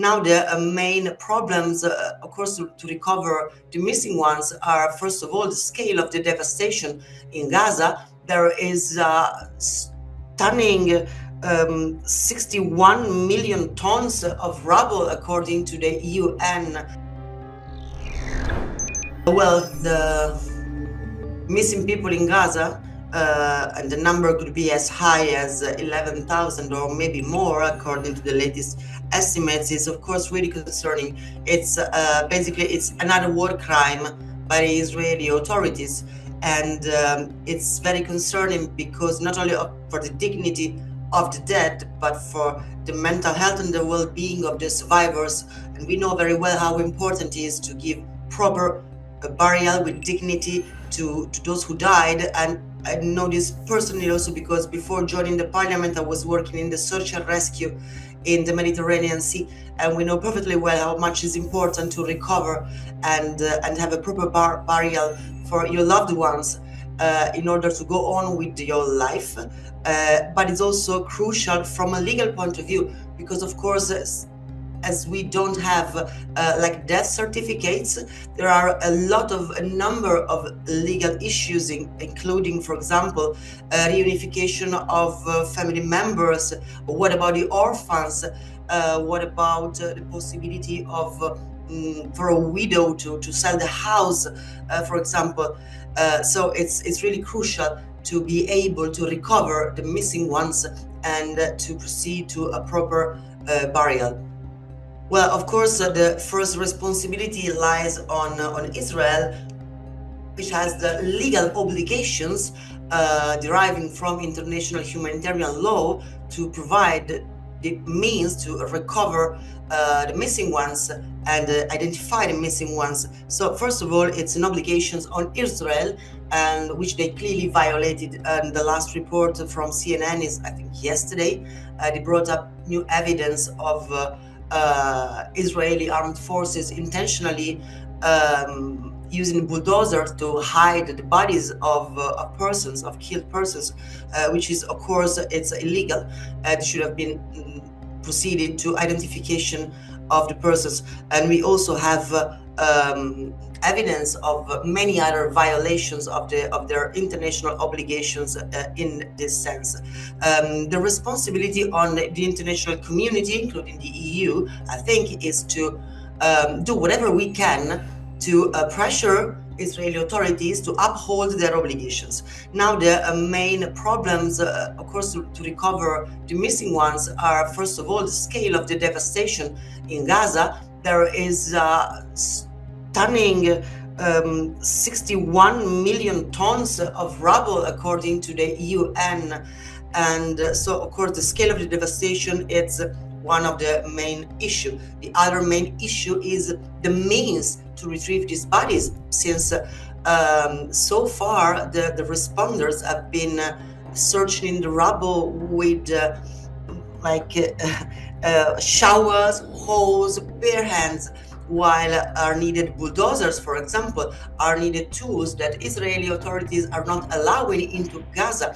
Now, the main problems, of course, to recover the missing ones are, first of all, the scale of the devastation in Gaza. There is stunning 61 million tons of rubble, according to the UN. Well, the missing people in Gaza, and the number could be as high as 11,000 or maybe more, according to the latest estimates, is of course really concerning. It's basically it's another war crime by the Israeli authorities, and it's very concerning because not only for the dignity of the dead, but for the mental health and the well-being of the survivors. And we know very well how important it is to give proper burial with dignity to those who died. And I know this personally also because before joining the parliament, I was working in the search and rescue in the Mediterranean Sea, and we know perfectly well how much is important to recover and have a proper burial for your loved ones in order to go on with your life. But it's also crucial from a legal point of view, because of course, as we don't have like death certificates, there are a number of legal issues, including, for example, reunification of family members. What about the orphans? What about the possibility of for a widow to sell the house, for example? So it's really crucial to be able to recover the missing ones and to proceed to a proper burial. Well, of course, the first responsibility lies on Israel, which has the legal obligations deriving from international humanitarian law to provide the means to recover the missing ones and identify the missing ones. So first of all, it's an obligation on Israel, and which they clearly violated. And the last report from CNN is, I think, yesterday. They brought up new evidence of Israeli armed forces intentionally using bulldozers to hide the bodies of persons, of killed persons, which is, of course, it's illegal. It should have been proceeded to identification of the persons. And we also have evidence of many other violations of their international obligations in this sense. The responsibility on the international community, including the EU, I think, is to do whatever we can to pressure Israeli authorities to uphold their obligations. Now, the main problems, of course, to recover the missing ones are, first of all, the scale of the devastation in Gaza. There is stunning 61 million tons of rubble, according to the UN. And so, of course, the scale of the devastation, it's one of the main issue. The other main issue is the means to retrieve these bodies, since so far the responders have been searching in the rubble with showers, hose, bare hands, while are needed bulldozers, for example, are needed tools that Israeli authorities are not allowing into Gaza.